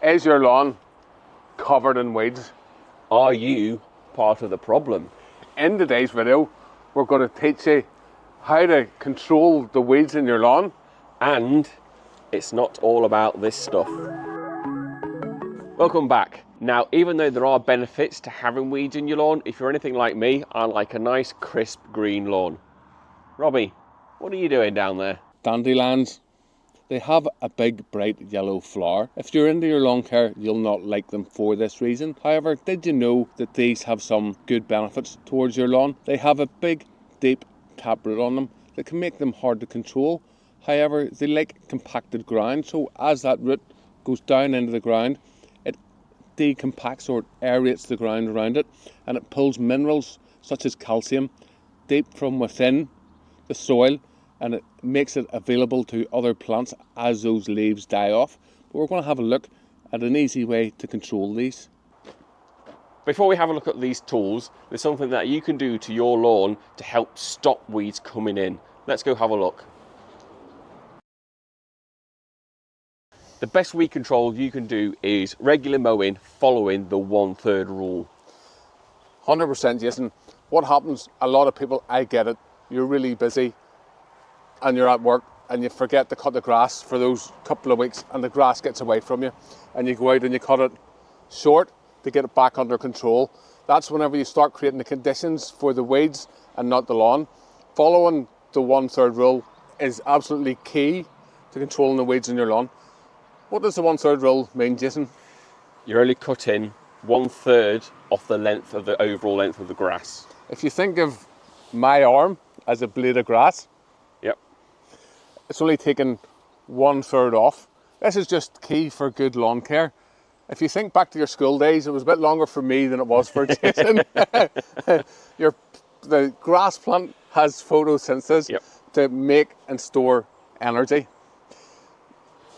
Is your lawn covered in weeds? Are you part of the problem? In today's video, we're going to teach you how to control the weeds in your lawn. And it's not all about this stuff. Welcome back. Now, even though there are benefits to having weeds in your lawn, if you're anything like me, I like a nice crisp green lawn. Robbie, what are you doing down there? Dandelions, they have a big bright yellow flower. If you're into your lawn care, you'll not like them for this reason. However, did you know that these have some good benefits towards your lawn? They have a big, deep taproot on them that can make them hard to control. However, they like compacted ground, so as that root goes down into the ground, it decompacts or aerates the ground around it, and it pulls minerals such as calcium deep from within the soil, and it makes it available to other plants as those leaves die off. But we're going to have a look at an easy way to control these. Before we have a look at these tools, there's something that you can do to your lawn to help stop weeds coming in. Let's go have a look. The best weed control you can do is regular mowing following the 1/3 rule. 100%, Jason. What happens, a lot of people, I get it, you're really busy and you're at work and you forget to cut the grass for those couple of weeks and the grass gets away from you and you go out and you cut it short to get it back under control. That's whenever you start creating the conditions for the weeds and not the lawn. Following the 1/3 rule is absolutely key to controlling the weeds in your lawn. What does the 1/3 rule mean, Jason? You're only cutting 1/3 of the length of the overall length of the grass. If you think of my arm as a blade of grass, Yep. it's only taken 1/3 off. This is just key for good lawn care. If you think back to your school days, it was a bit longer for me than it was for Jason. The grass plant has photosynthesis to make and store energy.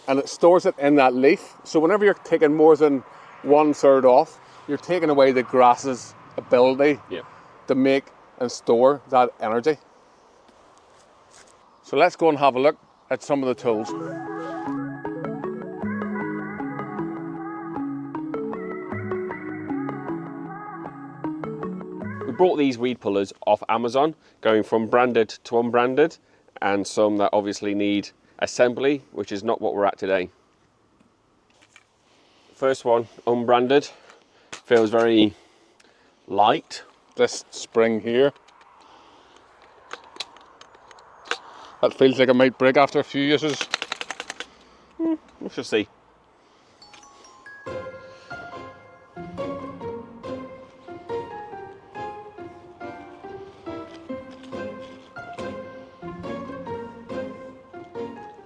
And it stores it in that leaf. So whenever you're taking more than 1/3 off, you're taking away the grass's ability to make and store that energy. So let's go and have a look at some of the tools. We brought these weed pullers off Amazon, going from branded to unbranded, and some that obviously need assembly, which is not what we're at today. First one, unbranded, feels very light. This spring here, that feels like it might break after a few uses. We shall see.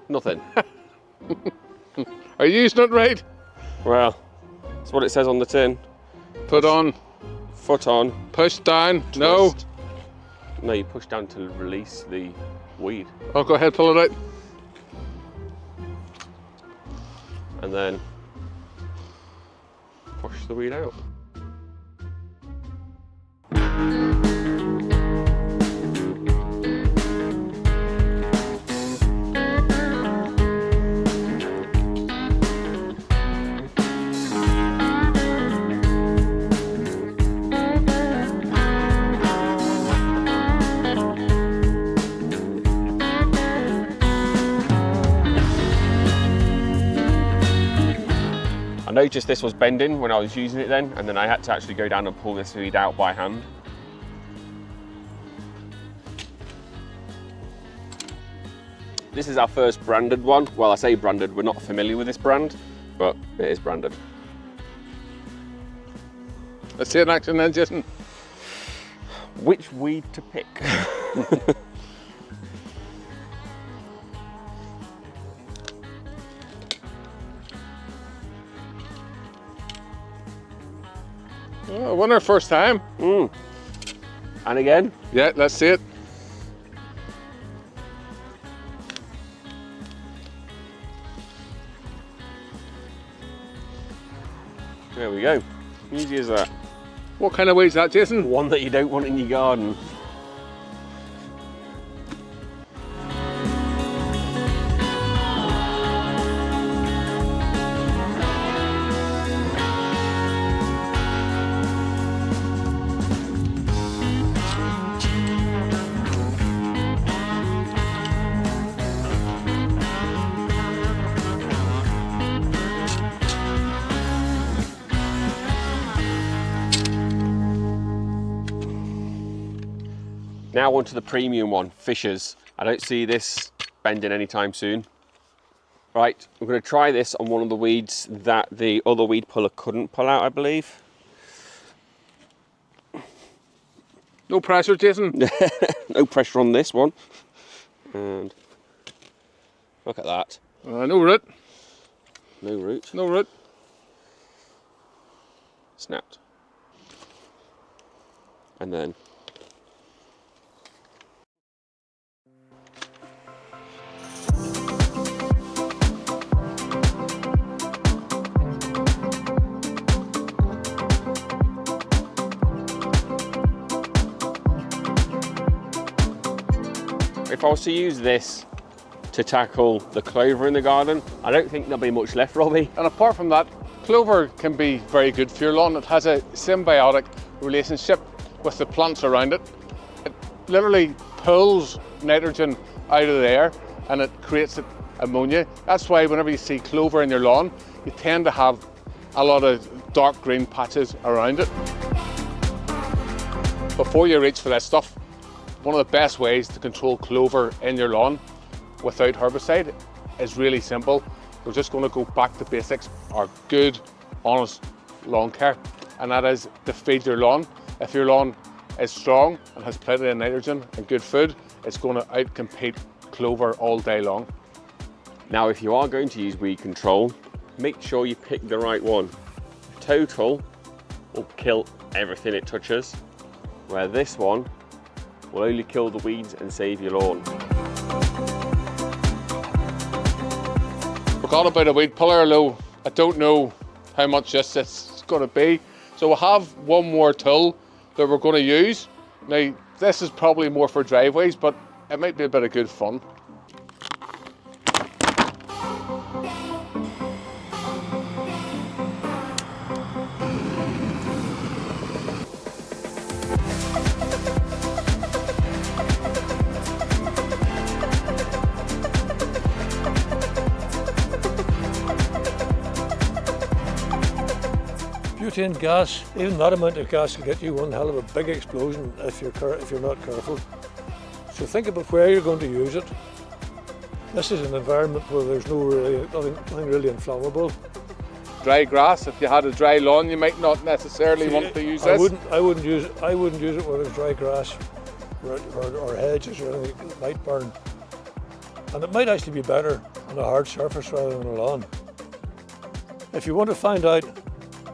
Nothing. Are you using it right? Well, that's what it says on the tin. Put on, Foot on. push down, no. Twist. No, you push down to release the weed. Oh, go ahead, pull it out. And then push the weed out. I noticed this was bending when I was using it then, and then I had to actually go down and pull this weed out by hand. This is our first branded one. Well, I say branded, we're not familiar with this brand, but it is branded. Let's see it in action then, Jason. Which weed to pick? Oh, winner first time. And again. Yeah, let's see it. There we go. Easy as that. What kind of weed's that, Jason? One that you don't want in your garden. Now onto the premium one, Fisher's. I don't see this bending anytime soon. Right, we're going to try this on one of the weeds that the other weed puller couldn't pull out, I believe. No pressure, Jason. No pressure on this one. And look at that. No root. No root. No root. Snapped. And then if I was to use this to tackle the clover in the garden, I don't think there'll be much left, Robbie. And apart from that, clover can be very good for your lawn. It has a symbiotic relationship with the plants around it. It literally pulls nitrogen out of the air and it creates ammonia. That's why whenever you see clover in your lawn, you tend to have a lot of dark green patches around it. Before you reach for that stuff, one of the best ways to control clover in your lawn without herbicide is really simple. We're just going to go back to basics, our good, honest lawn care, and that is to feed your lawn. If your lawn is strong and has plenty of nitrogen and good food, it's going to outcompete clover all day long. Now, if you are going to use weed control, make sure you pick the right one. Total will kill everything it touches, where this one will only kill the weeds and save your lawn. Forgot about a weed puller, though. I don't know how much this is going to be. So we'll have one more tool that we're going to use. Now, this is probably more for driveways, but it might be a bit of good fun. Butane gas, even that amount of gas will get you one hell of a big explosion if you're not careful. So think about where you're going to use it. This is an environment where there's nothing really inflammable. Dry grass, if you had a dry lawn, you might not necessarily want to use this. I wouldn't use it where there's dry grass or hedges or anything that might burn. And it might actually be better on a hard surface rather than a lawn. If you want to find out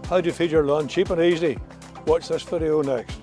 how to feed your lawn cheap and easy, watch this video next.